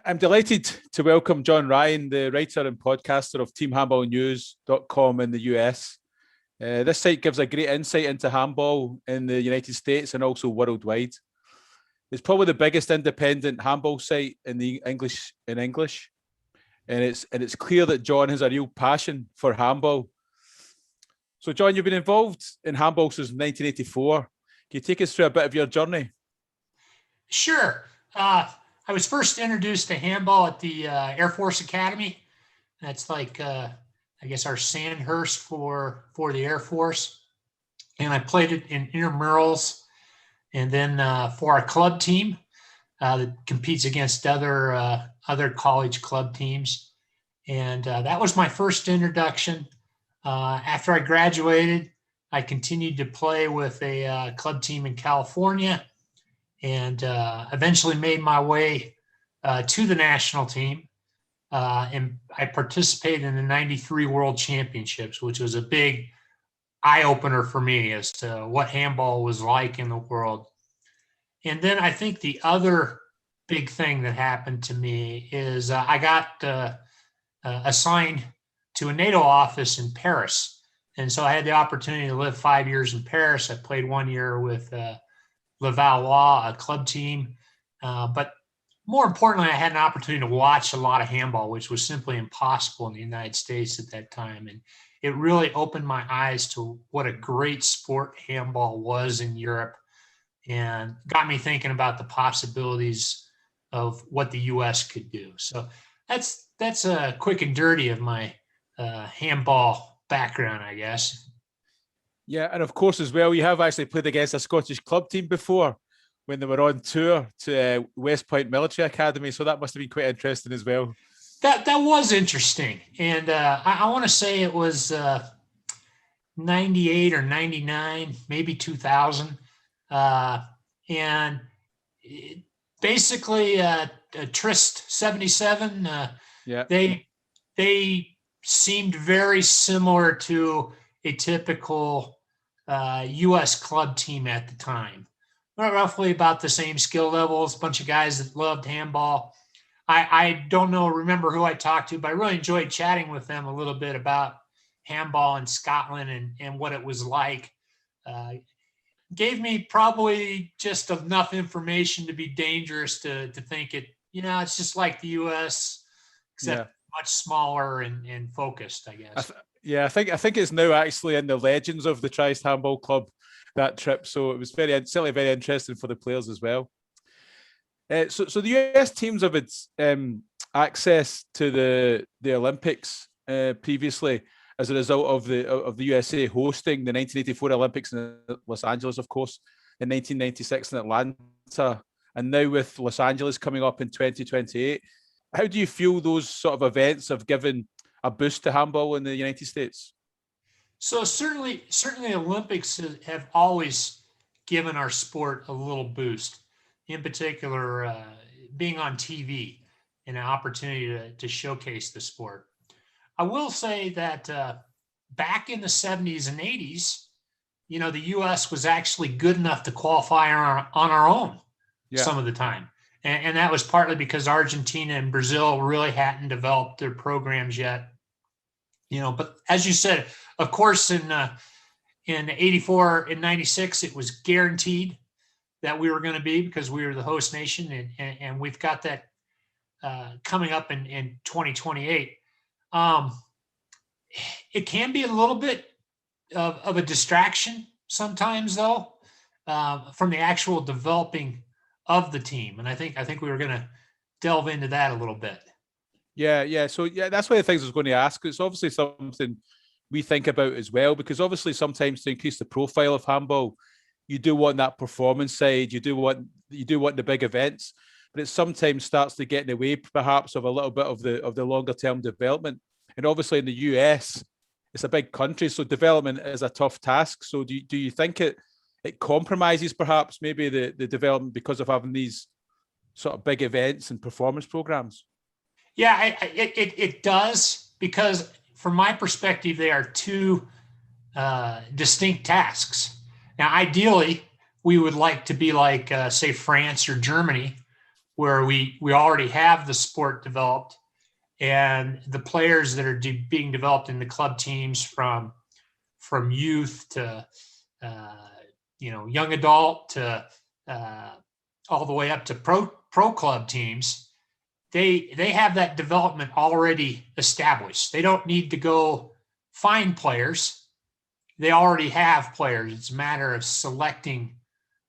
I'm delighted to welcome John Ryan, the writer and podcaster of teamhandballnews.com in the US. This site gives a great insight into handball in the United States and also worldwide. It's probably the biggest independent handball site in English, and it's clear that John has a real passion for handball. So, John, you've been involved in handball since 1984. Can you take us through a bit of your journey? Sure. I was first introduced to handball at the Air Force Academy. That's like, I guess, our Sandhurst for the Air Force. And I played it in intramurals and then for our club team that competes against other college club teams. And that was my first introduction. After I graduated, I continued to play with a club team in California, and eventually made my way to the national team. And I participated in the 93 World Championships, which was a big eye-opener for me as to what handball was like in the world. And then I think the other big thing that happened to me is I got assigned to a NATO office in Paris. And so I had the opportunity to live 5 years in Paris. I played 1 year with Levallois, a club team. But more importantly, I had an opportunity to watch a lot of handball, which was simply impossible in the United States at that time. And it really opened my eyes to what a great sport handball was in Europe and got me thinking about the possibilities of what the U.S. could do. So that's a quick and dirty of my handball background, I guess. Yeah, and of course, as well, you have actually played against a Scottish club team before when they were on tour to West Point Military Academy. So that must have been quite interesting as well. That was interesting. And I want to say it was 98 or 99, maybe 2000. And basically, Trist 77, they seemed very similar to a typical U.S. club team at the time. Roughly about the same skill levels, a bunch of guys that loved handball. I don't remember who I talked to, but I really enjoyed chatting with them a little bit about handball in Scotland and what it was like. Gave me probably just enough information to be dangerous to think it's just like the U.S., except much smaller and focused, I guess. I think it's now actually in the legends of the Triest Handball Club, that trip. So it was certainly very interesting for the players as well. So the US teams have had access to the Olympics previously as a result of the USA hosting the 1984 Olympics in Los Angeles, of course, in 1996 in Atlanta, and now with Los Angeles coming up in 2028. How do you feel those sort of events have given a boost to handball in the United States? So certainly Olympics have always given our sport a little boost, in particular being on TV and an opportunity to showcase the sport. I will say that back in the 70s and 80s, the U.S. was actually good enough to qualify on our own some of the time. And that was partly because Argentina and Brazil really hadn't developed their programs yet. But as you said, of course, in 84 and 96, it was guaranteed that we were going to be, because we were the host nation, and we've got that coming up in 2028. It can be a little bit of a distraction sometimes, though, from the actual developing of the team. And I think we were going to delve into that a little bit. Yeah. So that's one of the things I was going to ask. It's obviously something we think about as well, because obviously sometimes to increase the profile of handball, you do want that performance side, you do want the big events, but it sometimes starts to get in the way, perhaps, of a little bit of the longer term development. And obviously in the US, it's a big country, so development is a tough task. So do you think it compromises perhaps maybe the development because of having these sort of big events and performance programs? Yeah, it does, because from my perspective, they are two distinct tasks. Now, ideally, we would like to be like, say, France or Germany, where we already have the sport developed, and the players that are being developed in the club teams from youth to young adult to all the way up to pro club teams, they have that development already established. They don't need to go find players. They already have players. It's a matter of selecting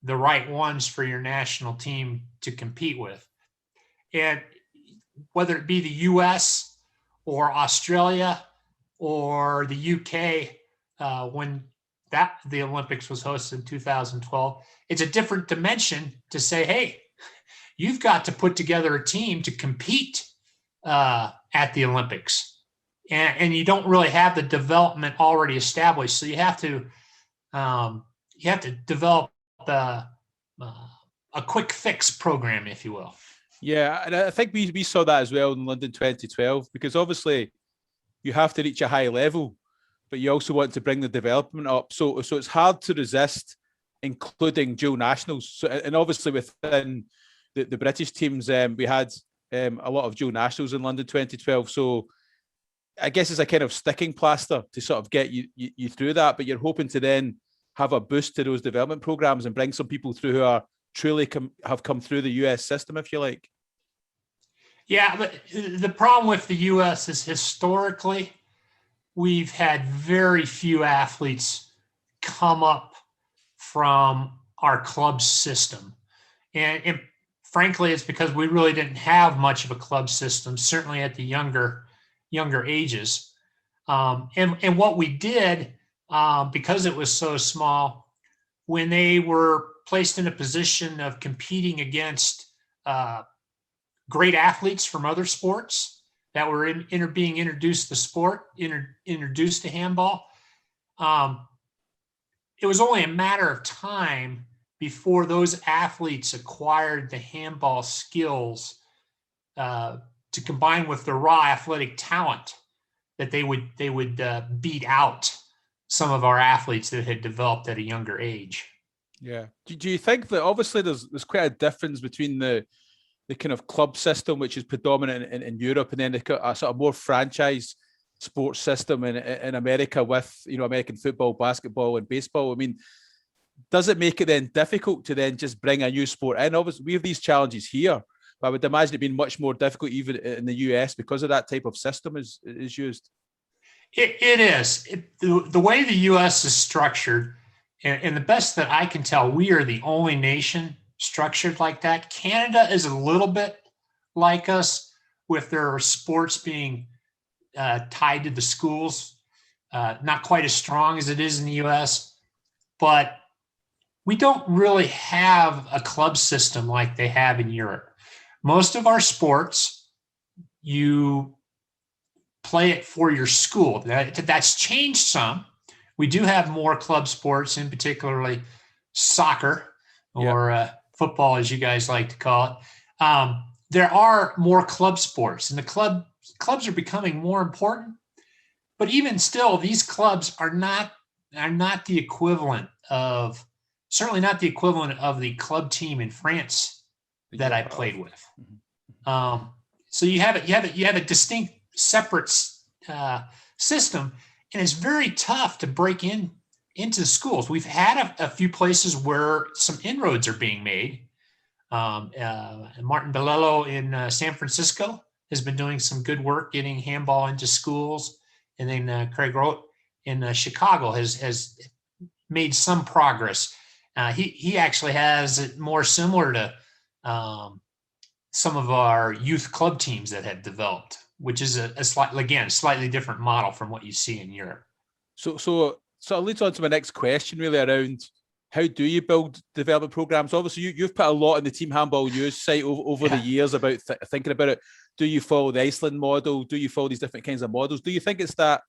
the right ones for your national team to compete with. And whether it be the US or Australia or the UK, when the Olympics was hosted in 2012, it's a different dimension to say, hey, you've got to put together a team to compete at the Olympics. And you don't really have the development already established. So you have to develop a quick fix program, if you will. Yeah, and I think we saw that as well in London 2012, because obviously you have to reach a high level, but you also want to bring the development up. So it's hard to resist including dual nationals. So, and obviously within the British teams, we had a lot of dual nationals in London 2012. So I guess it's a kind of sticking plaster to sort of get you through that, but you're hoping to then have a boost to those development programs and bring some people through who are truly have come through the US system, if you like. Yeah, but the problem with the US is historically we've had very few athletes come up from our club system. And frankly, it's because we really didn't have much of a club system, certainly at the younger ages. And what we did, because it was so small, when they were placed in a position of competing against great athletes from other sports that were being introduced to sport, introduced to handball, it was only a matter of time before those athletes acquired the handball skills to combine with the raw athletic talent that they would beat out some of our athletes that had developed at a younger age. Yeah. Do you think that obviously there's quite a difference between the kind of club system, which is predominant in Europe, and then a sort of more franchise sports system in America with, American football, basketball, and baseball? I mean, does it make it then difficult to then just bring a new sport in? Obviously, we have these challenges here, but I would imagine it being much more difficult even in the US because of that type of system is used. It is. The way the US is structured, and the best that I can tell, we are the only nation structured like that. Canada is a little bit like us with their sports being tied to the schools, not quite as strong as it is in the US, but we don't really have a club system like they have in Europe. Most of our sports, you play it for your school. That's changed some. We do have more club sports, in particularly soccer or football, as you guys like to call it. There are more club sports, and the clubs are becoming more important. But even still, these clubs are not the equivalent of, certainly not the equivalent of the club team in France that I played with. So you have a distinct, separate system, and it's very tough to break into the schools. We've had a few places where some inroads are being made. Martin Bellello in San Francisco has been doing some good work getting handball into schools, and then Craig Roth in Chicago has made some progress. He actually has it more similar to some of our youth club teams that have developed, which is a slightly different model from what you see in Europe. So it leads on to my next question, really, around how do you build development programs? Obviously, you've put a lot in the Team Handball News site over the years about thinking about it. Do you follow the Iceland model? Do you follow these different kinds of models? Do you think it's that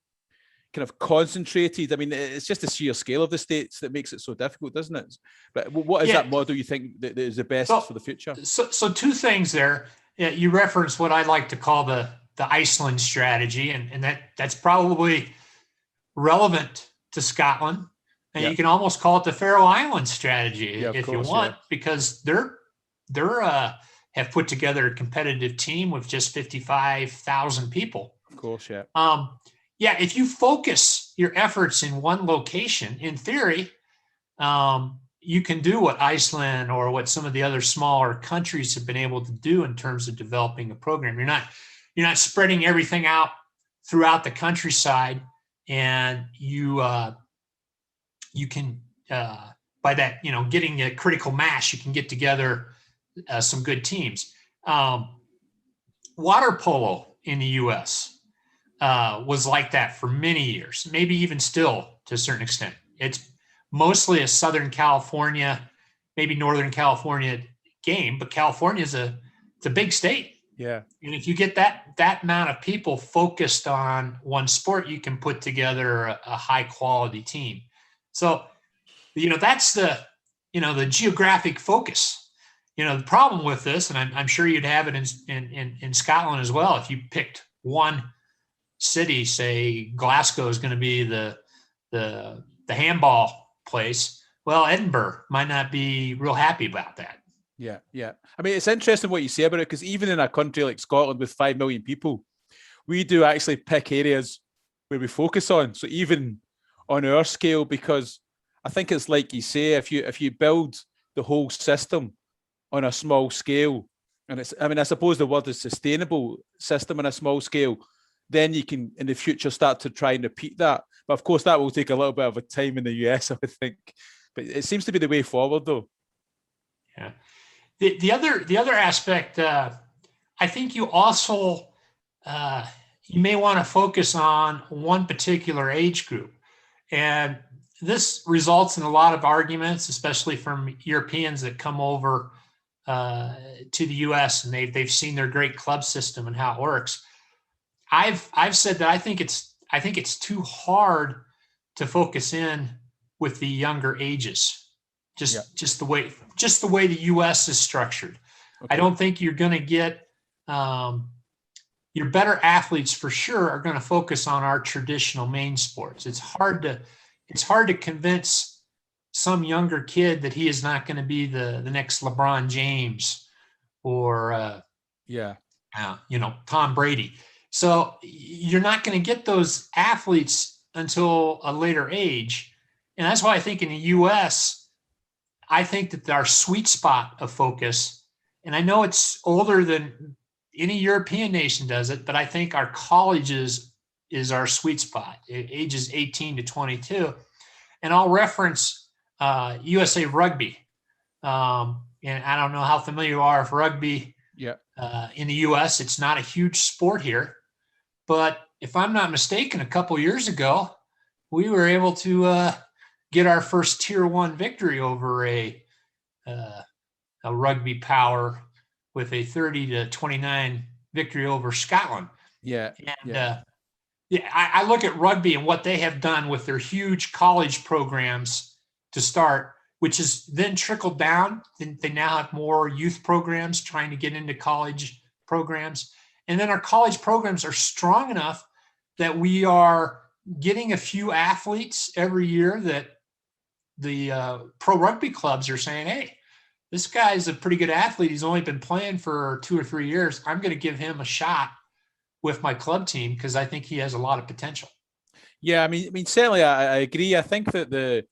kind of concentrated? I mean, it's just the sheer scale of the states that makes it so difficult, doesn't it? But what is that model you think that is the best for the future? So two things there. You referenced what I like to call the Iceland strategy, and that's probably relevant to Scotland. And you can almost call it the Faroe Islands strategy if you want, because they're have put together a competitive team with just 55,000 people. Of course, yeah. Yeah, if you focus your efforts in one location, in theory, you can do what Iceland or what some of the other smaller countries have been able to do in terms of developing a program. You're not spreading everything out throughout the countryside, and you can by that, getting a critical mass, you can get together some good teams. Water polo in the U.S. Was like that for many years, maybe even still to a certain extent. It's mostly a Southern California, maybe Northern California game, but California it's a big state. Yeah. And if you get that amount of people focused on one sport, you can put together a high quality team. So, that's the geographic focus. The problem with this, and I'm sure you'd have it in Scotland as well. If you picked one city, say Glasgow is going to be the handball place, well, Edinburgh might not be real happy about that. Yeah. I mean, it's interesting what you say about it, because even in a country like Scotland with 5 million people, we do actually pick areas where we focus on. So even on our scale, because I think it's like you say, if you build the whole system on a small scale, and I suppose the word is sustainable system on a small scale, then you can in the future start to try and repeat that. But of course, that will take a little bit of a time in the US, I would think. But it seems to be the way forward, though. Yeah. The other aspect, I think you also you may want to focus on one particular age group, and this results in a lot of arguments, especially from Europeans that come over to the U.S. and they've seen their great club system and how it works. I've said that I think it's too hard to focus in with the younger ages. Just the way the U.S. is structured. Okay. I don't think you're going to get your better athletes for sure are going to focus on our traditional main sports. It's hard to convince some younger kid that he is not going to be the next LeBron James or Tom Brady. So you're not going to get those athletes until a later age, and that's why I think in the U.S. I think that our sweet spot of focus, and I know it's older than any European nation does it, but I think our colleges is our sweet spot, ages 18 to 22. And I'll reference USA Rugby. And I don't know how familiar you are with rugby in the U.S. It's not a huge sport here. But if I'm not mistaken, a couple years ago, we were able to get our first Tier 1 victory over a rugby power with a 30-29 victory over Scotland. I look at rugby and what they have done with their huge college programs to start, which is then trickled down. They now have more youth programs trying to get into college programs. And then our college programs are strong enough that we are getting a few athletes every year that the pro rugby clubs are saying, hey, this guy's a pretty good athlete. He's only been playing for 2 or 3 years. I'm going to give him a shot with my club team because I think he has a lot of potential. Yeah, I mean, certainly I agree. I think that the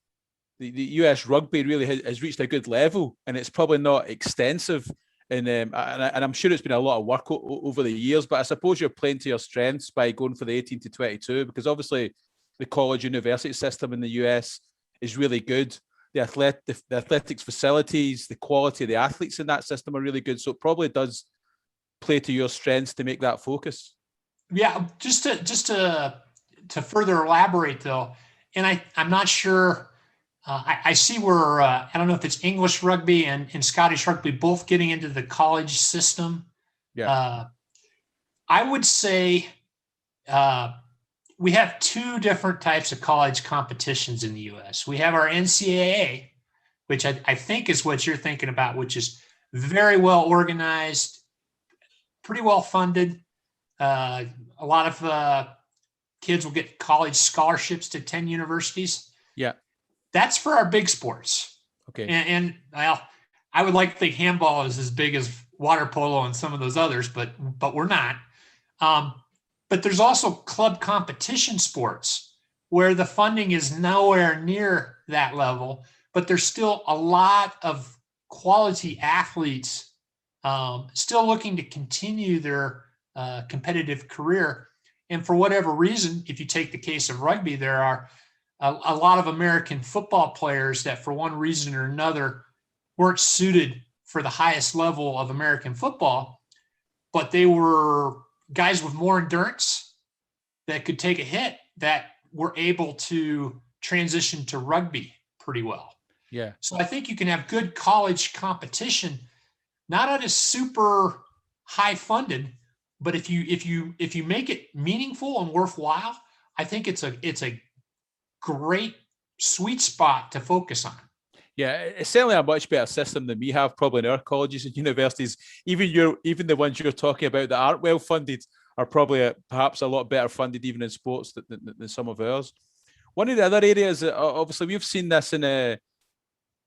US rugby really has reached a good level, and it's probably not extensive. And I'm sure it's been a lot of work over the years, but I suppose you're playing to your strengths by going for the 18 to 22, because obviously the college university system in the US is really good. The athletics facilities, the quality of the athletes in that system are really good. So it probably does play to your strengths to make that focus. Yeah, just to further elaborate though, and I'm not sure. I see where I don't know if it's English rugby and Scottish rugby both getting into the college system. Yeah, I would say we have 2 different types of college competitions in the U.S. We have our NCAA, which I think is what you're thinking about, which is very well organized, pretty well funded. A lot of kids will get college scholarships to 10 universities. Yeah. That's for our big sports. Okay. And well, I would like to think handball is as big as water polo and some of those others, but we're not. But there's also club competition sports where the funding is nowhere near that level, but there's still a lot of quality athletes still looking to continue their competitive career. And for whatever reason, if you take the case of rugby, there are a lot of American football players that for one reason or another weren't suited for the highest level of American football, but they were guys with more endurance that could take a hit that were able to transition to rugby pretty well. Yeah. So I think you can have good college competition, not at a super high funded, but if you make it meaningful and worthwhile, I think it's a great sweet spot to focus on. Yeah, it's certainly a much better system than we have probably in our colleges and universities. Even the ones you're talking about that aren't well funded are probably perhaps a lot better funded even in sports than some of ours. One of the other areas that obviously we've seen this in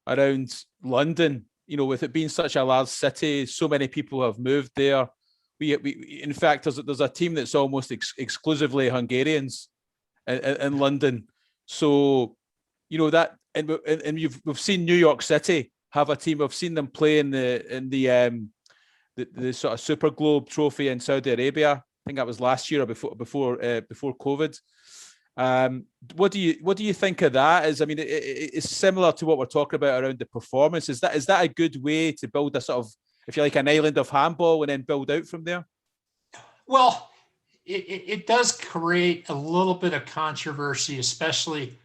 around London, with it being such a large city, so many people have moved there. We in fact, there's a team that's almost exclusively Hungarians in London. So, that, and we've seen New York City have a team. I've seen them play in the sort of Super Globe Trophy in Saudi Arabia. I think that was last year or before COVID. What do you think of that? It's similar to what we're talking about around the performance. Is that a good way to build a sort of, if you like, an island of handball and then build out from there? Well, it does create a little bit of controversy, especially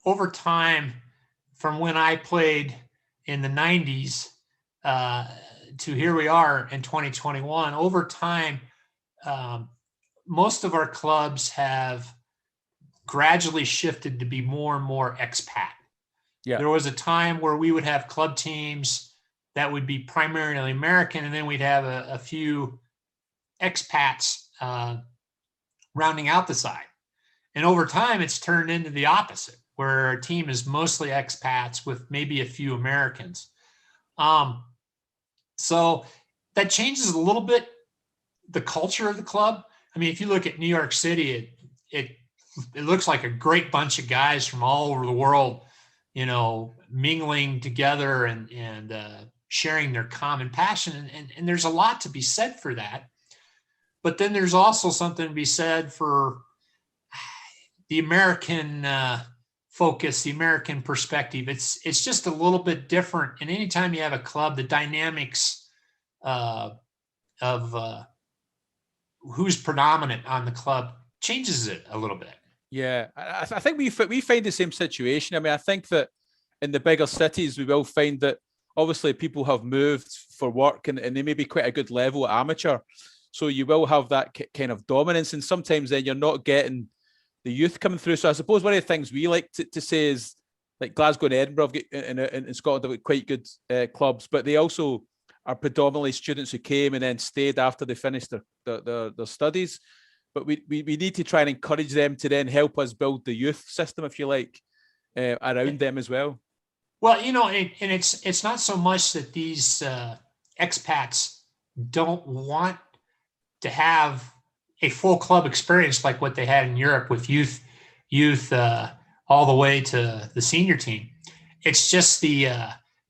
over time from when I played in the 90s to here we are in 2021. Over time, most of our clubs have gradually shifted to be more and more expat. Yeah. There was a time where we would have club teams that would be primarily American, and then we'd have a few expats rounding out the side. And over time, it's turned into the opposite, where our team is mostly expats with maybe a few Americans. So that changes a little bit the culture of the club. I mean, if you look at New York City, it looks like a great bunch of guys from all over the world, mingling together and sharing their common passion. And there's a lot to be said for that. But then there's also something to be said for the American focus, the American perspective. It's just a little bit different. And anytime you have a club, the dynamics of who's predominant on the club changes it a little bit. Yeah, I think we find the same situation. I mean, I think that in the bigger cities, we will find that obviously people have moved for work and they may be quite a good level amateur. So you will have that kind of dominance. And sometimes then you're not getting the youth coming through. So I suppose one of the things we like to say is, like Glasgow and Edinburgh in Scotland have got quite good clubs, but they also are predominantly students who came and then stayed after they finished their studies. But we need to try and encourage them to then help us build the youth system, if you like, around them as well. Well, and it's not so much that these expats don't want to have a full club experience like what they had in Europe with youth all the way to the senior team. It's just the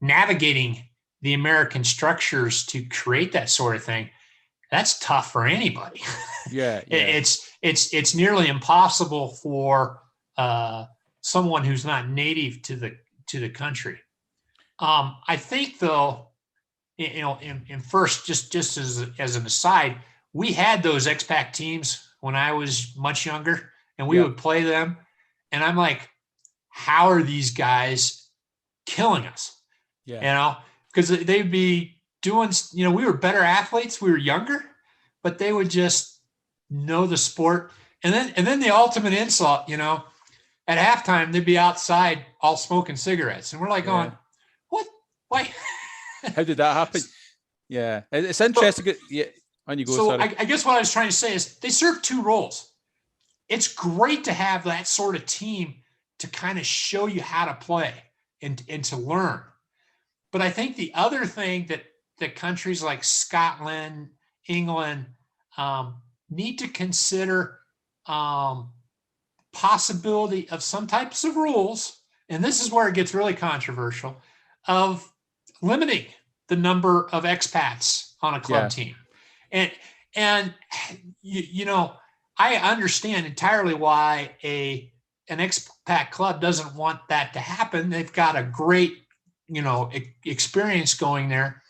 navigating the American structures to create that sort of thing. That's tough for anybody. Yeah. It's nearly impossible for someone who's not native to the country. I think though, in first, just as an aside, we had those expat teams when I was much younger, and we would play them. And I'm like, how are these guys killing us? Yeah. Because they'd be doing, we were better athletes. We were younger, but they would just know the sport. And then the ultimate insult, at halftime, they'd be outside all smoking cigarettes. And we're like going, what? Why? How did that happen? Yeah. It's interesting. Yeah. On you go. So sorry. I guess what I was trying to say is they serve two roles. It's great to have that sort of team to kind of show you how to play and to learn. But I think the other thing that countries like Scotland, England need to consider possibility of some types of rules, and this is where it gets really controversial, of limiting the number of expats on a club team. And you know, I understand entirely why an expat club doesn't want that to happen. They've got a great, you know, experience going there.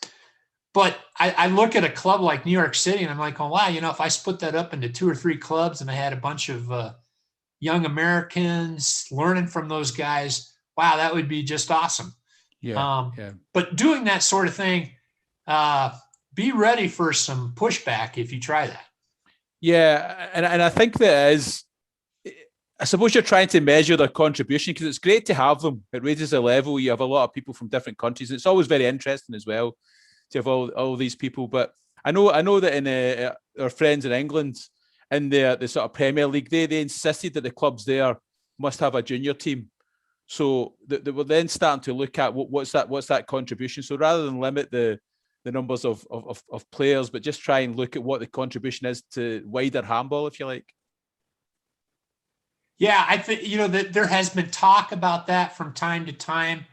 But I look at a club like New York City and I'm like, oh, wow, you know, if I split that up into 2 or 3 clubs and I had a bunch of young Americans learning from those guys, wow, that would be just awesome. But doing that sort of thing, be ready for some pushback if you try that. Yeah, and I think that is, I suppose you're trying to measure their contribution because it's great to have them. It raises the level. You have a lot of people from different countries. It's always very interesting as well to have all these people. But I know that in our friends in England, in the sort of Premier League, they insisted that the clubs there must have a junior team. So they were then starting to look at what's that contribution. So rather than limit the numbers of players, but just try and look at what the contribution is to wider handball, if you like. Yeah, I think, you know, that there has been talk about that from time to time,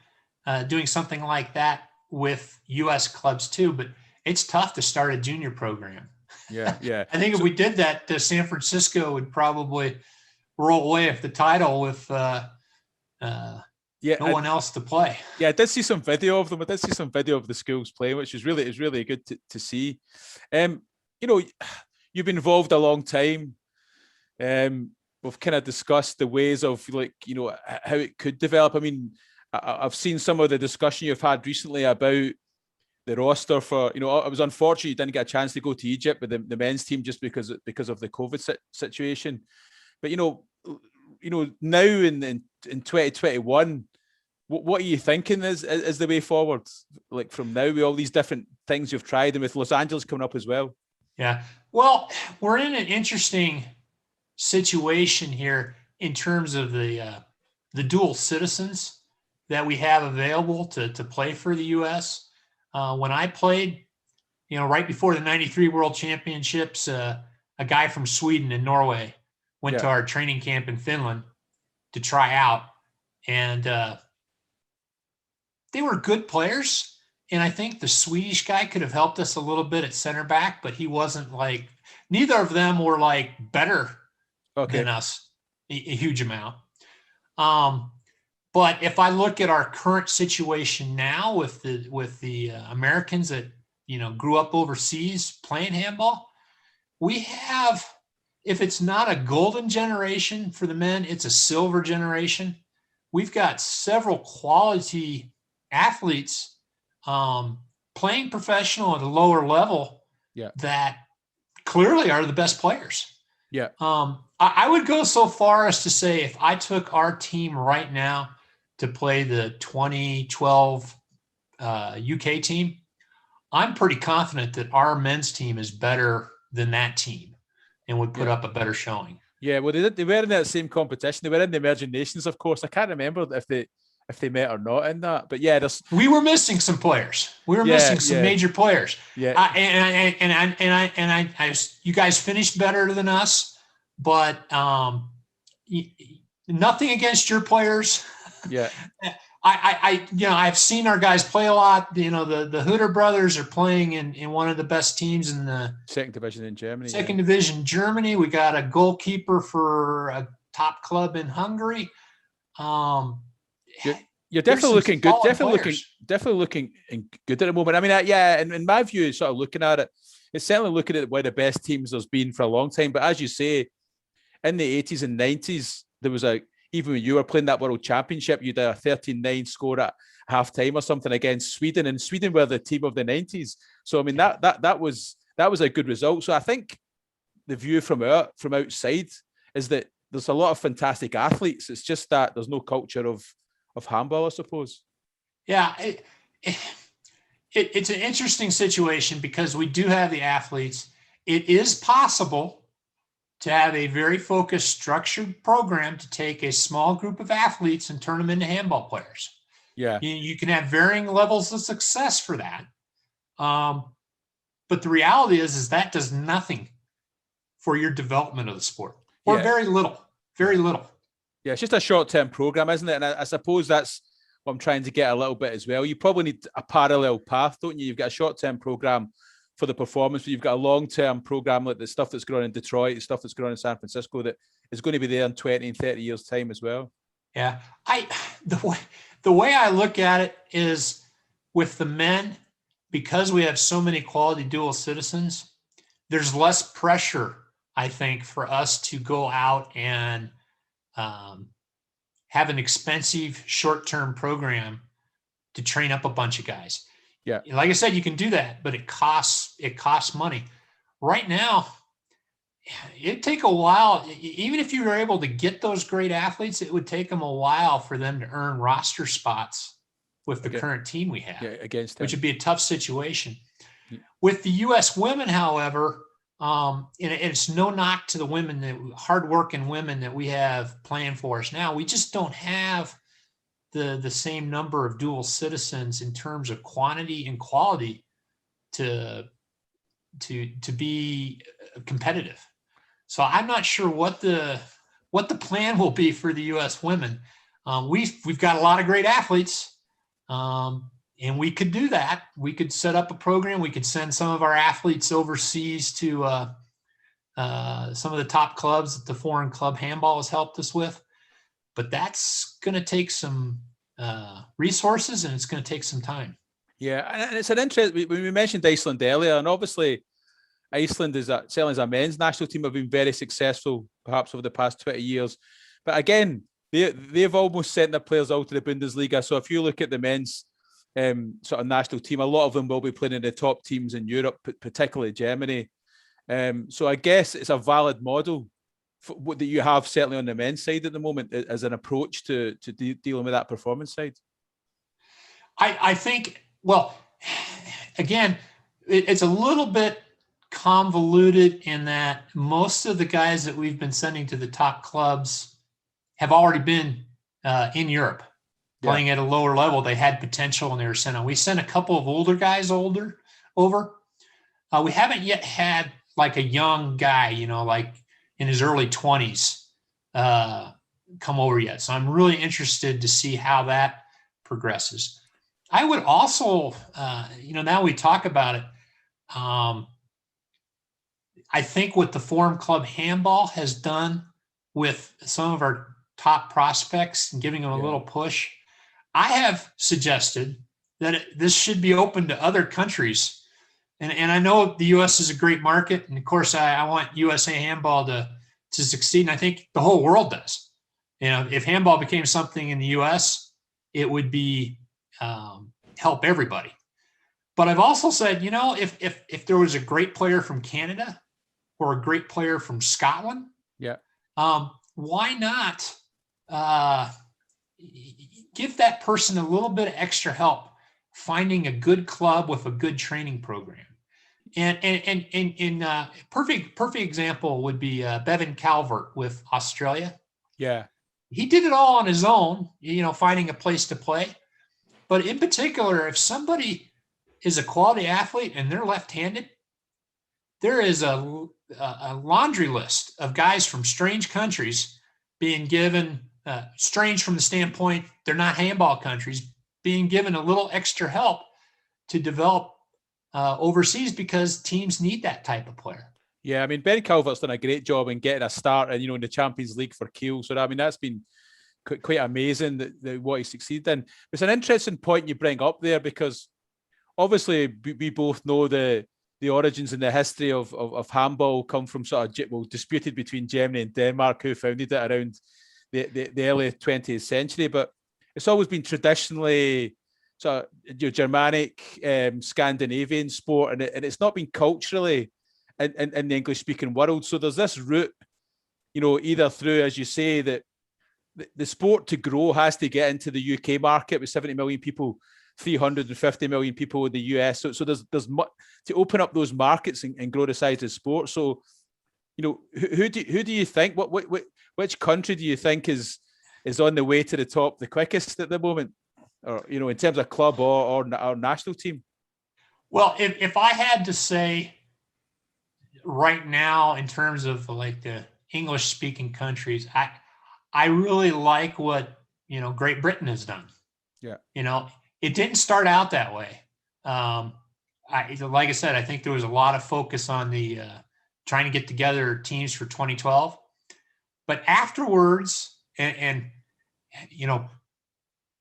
doing something like that with U.S. clubs too, but it's tough to start a junior program. Yeah. I think if we did that, San Francisco would probably roll away with the title with no one else to play. Yeah, I did see some video of them. I did see some video of the schools playing, which is really good to see. You know, you've been involved a long time. We've kind of discussed the ways of, like, you know, how it could develop. I mean, I've seen some of the discussion you've had recently about the roster for, you know, it was unfortunate you didn't get a chance to go to Egypt with the men's team just because of the COVID situation. But, you know, now in 2021, what are you thinking is the way forward? Like from now with all these different things you've tried and with Los Angeles coming up as well? Yeah, well, we're in an interesting situation here in terms of the dual citizens that we have available to play for the U.S. When I played, you know, right before the '93 World Championships, a guy from Sweden and Norway went to our training camp in Finland to try out, and they were good players. And I think the Swedish guy could have helped us a little bit at center back, but he wasn't like, neither of them were like better than us a huge amount. But if I look at our current situation now with the Americans that, you know, grew up overseas playing handball, we have, if it's not a golden generation for the men, it's a silver generation. We've got several quality athletes playing professional at a lower level that clearly are the best players. Yeah. I would go so far as to say if I took our team right now to play the 2012 UK team, I'm pretty confident that our men's team is better than that team and would put up a better showing. Yeah, well, they were in that same competition. They were in the Emerging Nations, of course. I can't remember if they met or not in that, but yeah, we were missing some players. We were missing some major players. Yeah, you guys finished better than us, but nothing against your players. Yeah. I've seen our guys play a lot. You know, the Hooter brothers are playing in one of the best teams in the second division in Germany. Second division Germany. We got a goalkeeper for a top club in Hungary. You're definitely looking good. Definitely looking good at the moment. I mean, and in my view, sort of looking at it, it's certainly looking at one of the best teams there's been for a long time. But as you say, in the 80s and 90s, there was even when you were playing that World Championship, you did a 13-9 score at half-time or something against Sweden, and Sweden were the team of the 90s. So I mean, that was a good result. So I think the view from outside is that there's a lot of fantastic athletes. It's just that there's no culture of handball, I suppose. Yeah, it's an interesting situation because we do have the athletes. It is possible to have a very focused, structured program to take a small group of athletes and turn them into handball players. Yeah. You can have varying levels of success for that. But the reality is that does nothing for your development of the sport, or very little. Yeah, it's just a short-term program, isn't it? And I suppose that's what I'm trying to get a little bit as well. You probably need a parallel path, don't you? You've got a short-term program for the performance, but you've got a long-term program like the stuff that's going on in Detroit, the stuff that's going on in San Francisco that is going to be there in 20 and 30 years' time as well. Yeah. The way I look at it is with the men, because we have so many quality dual citizens, there's less pressure, I think, for us to go out and have an expensive short-term program to train up a bunch of guys. Yeah. Like I said, you can do that, but it costs money. Right now, it'd take a while. Even if you were able to get those great athletes, it would take them a while for them to earn roster spots with the current team we have, against them, which would be a tough situation. Yeah. With the U.S. women, however, and it's no knock to the women, that hardworking women that we have playing for us now. We just don't have the same number of dual citizens in terms of quantity and quality to be competitive. So I'm not sure what the plan will be for the U.S. women. We've got a lot of great athletes, and we could do that. We could set up a program. We could send some of our athletes overseas to some of the top clubs that the foreign club handball has helped us with. But that's going to take some resources, and it's going to take some time. Yeah, and it's an interest. We mentioned Iceland earlier, and obviously Iceland certainly as a men's national team have been very successful, perhaps over the past 20 years. But again, they've almost sent their players out to the Bundesliga. So if you look at the men's sort of national team, a lot of them will be playing in the top teams in Europe, particularly Germany. So I guess it's a valid model that you have certainly on the men's side at the moment as an approach to dealing with that performance side. I think, well, again, it's a little bit convoluted in that most of the guys that we've been sending to the top clubs have already been in Europe playing at a lower level. They had potential and they were sent on. We sent a couple of older guys over. We haven't yet had like a young guy, like in his early 20s come over yet. So I'm really interested to see how that progresses. I would also, now we talk about it, I think what the Forum Club Handball has done with some of our top prospects and giving them a little push, I have suggested that this should be open to other countries. And I know the U.S. is a great market. And of course, I want USA Handball to succeed. And I think the whole world does. If handball became something in the U.S., it would be help everybody. But I've also said, if there was a great player from Canada or a great player from Scotland, why not give that person a little bit of extra help finding a good club with a good training program? And perfect example would be Bevan Calvert with Australia. Yeah, he did it all on his own, finding a place to play. But in particular, if somebody is a quality athlete and they're left-handed, there is a laundry list of guys from strange countries being given, strange from the standpoint they're not handball countries, being given a little extra help to develop overseas because teams need that type of player. Yeah, I mean, Ben Calvert's done a great job in getting a start and, in the Champions League for Kiel. So, I mean, that's been quite amazing that what he succeeded in. It's an interesting point you bring up there because obviously we both know the origins and the history of handball come from sort of, disputed between Germany and Denmark, who founded it around the early 20th century. But it's always been traditionally sort of Germanic, Scandinavian sport, and it's not been culturally in the English-speaking world. So there's this route, either through, as you say, that the sport to grow has to get into the UK market with 70 million people, 350 million people in the US. So there's much to open up those markets and grow the size of the sport. So, who do you think, which country do you think is on the way to the top the quickest at the moment? or in terms of club or our national team? Well, if I had to say right now, in terms of like the English speaking countries, I really like what, Great Britain has done. Yeah. It didn't start out that way. Like I said, I think there was a lot of focus on the trying to get together teams for 2012, but afterwards, and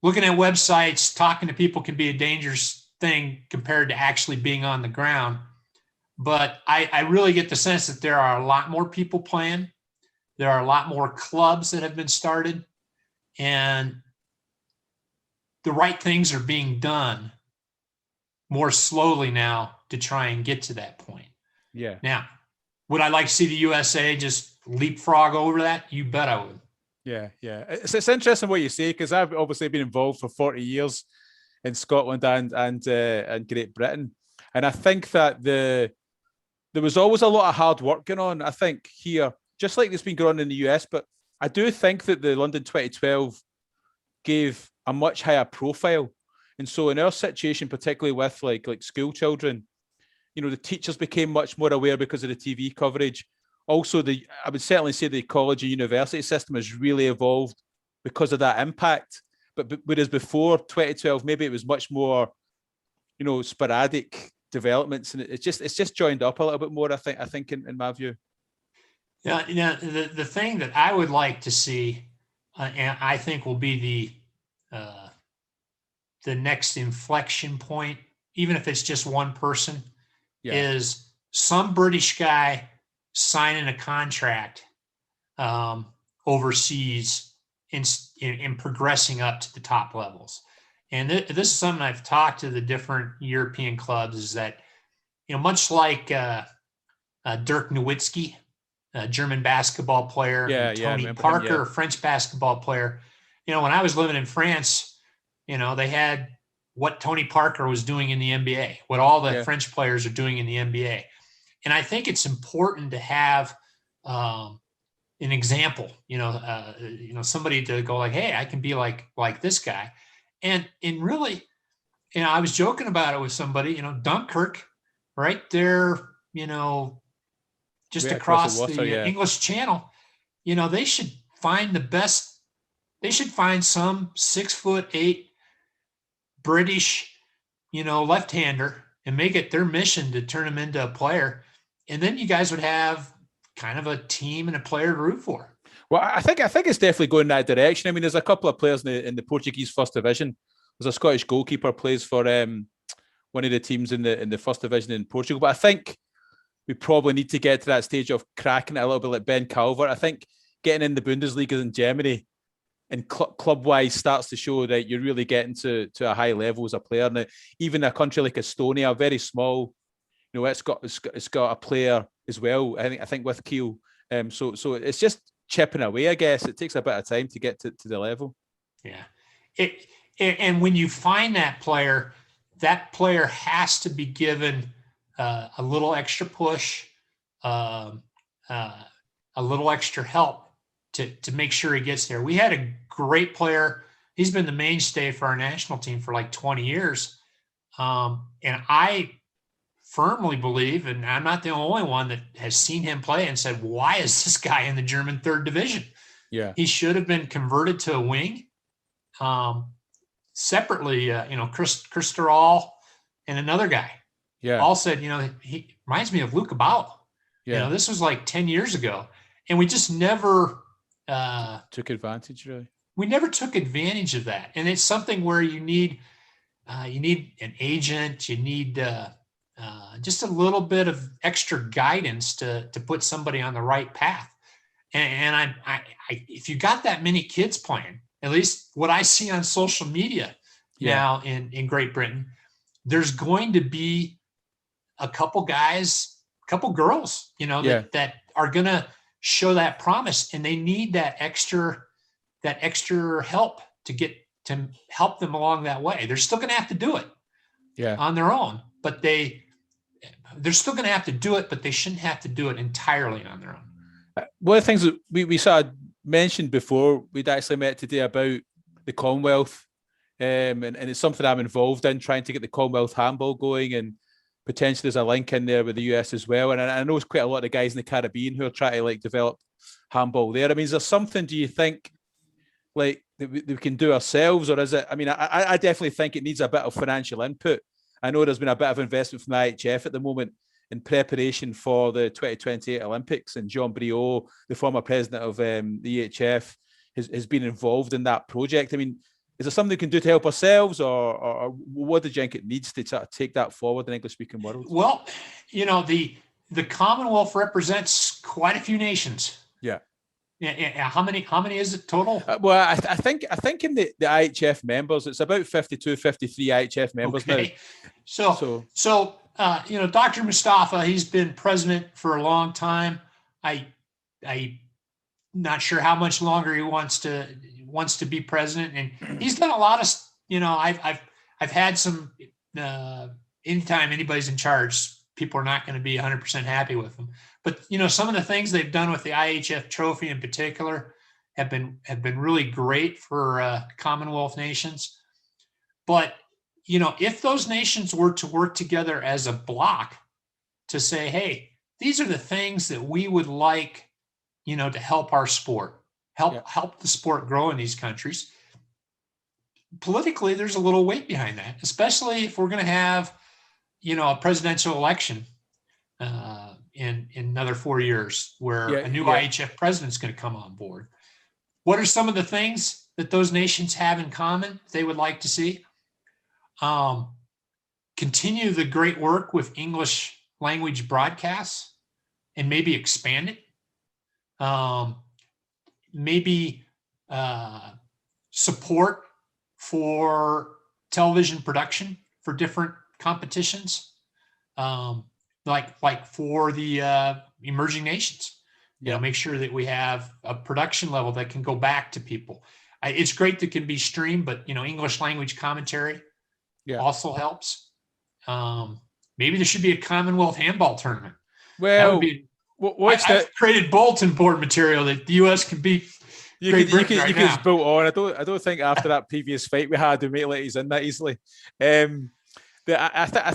looking at websites, talking to people can be a dangerous thing compared to actually being on the ground. But I really get the sense that there are a lot more people playing. There are a lot more clubs that have been started, and the right things are being done more slowly now to try and get to that point. Yeah. Now, would I like to see the USA just leapfrog over that? You bet I would. Yeah. It's interesting what you say, because I've obviously been involved for 40 years in Scotland and Great Britain, and I think that there was always a lot of hard work going on. I think here, just like there's been going on in the US, but I do think that the London 2012 gave a much higher profile. And so in our situation, particularly with like school children, the teachers became much more aware because of the TV coverage. Also, I would certainly say the college and university system has really evolved because of that impact. But whereas before 2012, maybe it was much more, sporadic developments, and it's just joined up a little bit more. I think in my view. Yeah. The thing that I would like to see, and I think will be the next inflection point, even if it's just one person, is some British guy signing a contract overseas in progressing up to the top levels. And this is something I've talked to the different European clubs, is that, much like Dirk Nowitzki, a German basketball player, and Tony Parker, a French basketball player. When I was living in France, they had what Tony Parker was doing in the NBA, what all the French players are doing in the NBA. And I think it's important to have an example, somebody to go like, hey, I can be like this guy. And really, I was joking about it with somebody, Dunkirk, right there, just across the water, English Channel, they should find some 6'8" British, left-hander and make it their mission to turn him into a player. And then you guys would have kind of a team and a player to root for. Well, I think it's definitely going in that direction. I mean, there's a couple of players in the Portuguese First Division. There's a Scottish goalkeeper plays for one of the teams in the First Division in Portugal. But I think we probably need to get to that stage of cracking it a little bit like Ben Calvert. I think getting in the Bundesliga in Germany and club-wise starts to show that you're really getting to a high level as a player. And even a country like Estonia, very small, it's got a player as well. I think with Kiel. So it's just chipping away. I guess it takes a bit of time to get to the level. Yeah, and when you find that player has to be given a little extra push, a little extra help to make sure he gets there. We had a great player. He's been the mainstay for our national team for like 20 years. And I firmly believe, and I'm not the only one that has seen him play and said, why is this guy in the German third division? Yeah. He should have been converted to a wing. Separately, Christer All and another guy all said, he reminds me of Luca Bau. Yeah. This was like 10 years ago. And we just never took advantage, really. We never took advantage of that. And it's something where you need an agent, you need just a little bit of extra guidance to put somebody on the right path. And I if you got that many kids playing, at least what I see on social media now in Great Britain, there's going to be a couple guys, a couple girls, that are going to show that promise, and they need that extra help to help them along that way. They're still going to have to do it on their own, but they're still going to have to do it, but they shouldn't have to do it entirely on their own. One of the things that we sort of mentioned before we'd actually met today about the Commonwealth and it's something I'm involved in, trying to get the Commonwealth handball going, and potentially there's a link in there with the US as well. And I know it's quite a lot of the guys in the Caribbean who are trying to like develop handball there. I mean, is there something, do you think, like that we can do ourselves, or is it? I mean, I definitely think it needs a bit of financial input. I know there's been a bit of investment from the IHF at the moment in preparation for the 2028 Olympics, and John Briot, the former president of the EHF, has been involved in that project. I mean, is there something we can do to help ourselves, or what do you think it needs to sort of take that forward in English-speaking world? Well, you know, the Commonwealth represents quite a few nations. Yeah. Yeah. How many is it total? Well, I think in the IHF members, it's about 52, 53 IHF members now. So you know, Dr. Mustafa, he's been president for a long time. I not sure how much longer he wants to be president, and he's done a lot of, you know, I've had some anytime anybody's in charge, people are not going to be 100% happy with them. But, you know, some of the things they've done with the IHF trophy in particular have been really great for Commonwealth nations. But, you know, if those nations were to work together as a block to say, hey, these are the things that we would like, you know, to help our sport, help the sport grow in these countries. Politically, there's a little weight behind that, especially if we're going to have, you know, a presidential election in another 4 years where a new IHF president is going to come on board. What are some of the things that those nations have in common they would like to see? Continue the great work with English language broadcasts and maybe expand it. Maybe support for television production for different competitions, like for the emerging nations. You know, make sure that we have a production level that can go back to people. It's great that can be streamed, but, you know, English language commentary also helps. Maybe there should be a Commonwealth handball tournament. Well, I've created bulletin board material that the US can beat. You can just build on. I don't think after that previous fight we had, we may let us in that easily. I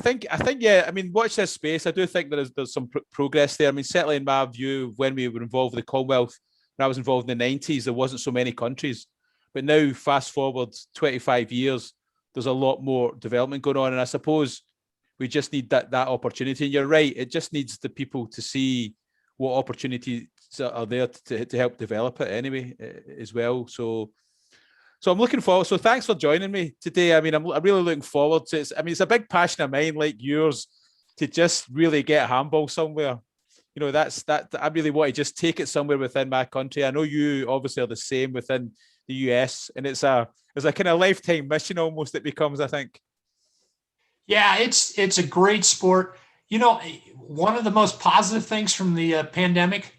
think, yeah. I mean, watch this space. I do think there's some progress there. I mean, certainly in my view, when we were involved with the Commonwealth, when I was involved in the 90s, there wasn't so many countries. But now, fast forward 25 years, there's a lot more development going on, and I suppose we just need that opportunity. And you're right; it just needs the people to see what opportunities are there to help develop it anyway, as well. So I'm looking forward. So thanks for joining me today. I mean, I'm really looking forward to it. I mean, it's a big passion of mine, like yours, to just really get handball somewhere. You know, that I really want to just take it somewhere within my country. I know you obviously are the same within the US, and it's a kind of lifetime mission almost, it becomes, I think. Yeah, it's a great sport. You know, one of the most positive things from the pandemic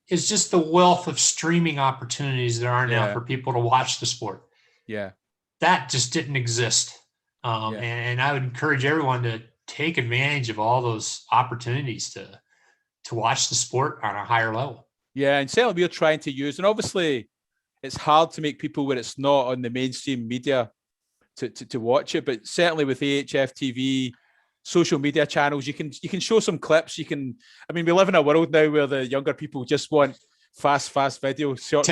is just the wealth of streaming opportunities there are now for people to watch the sport. Yeah. That just didn't exist. And I would encourage everyone to take advantage of all those opportunities to watch the sport on a higher level. Yeah, and certainly we're trying to use, and obviously it's hard to make people when it's not on the mainstream media to watch it, but certainly with AHF TV, social media channels, you can show some clips. I mean, we live in a world now where the younger people just want fast video, short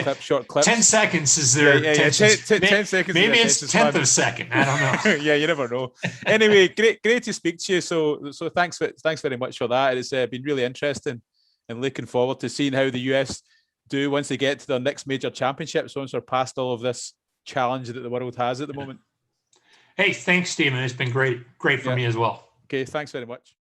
clips. 10 seconds is their 10 seconds. Maybe it's tenth of a second. I don't know. Yeah, you never know. Anyway, great to speak to you. So thanks very much for that. It's been really interesting, and looking forward to seeing how the US do once they get to their next major championships, once we're past all of this challenge that the world has at the moment. Hey, thanks, Stephen. It's been great for me as well. Okay, thanks very much.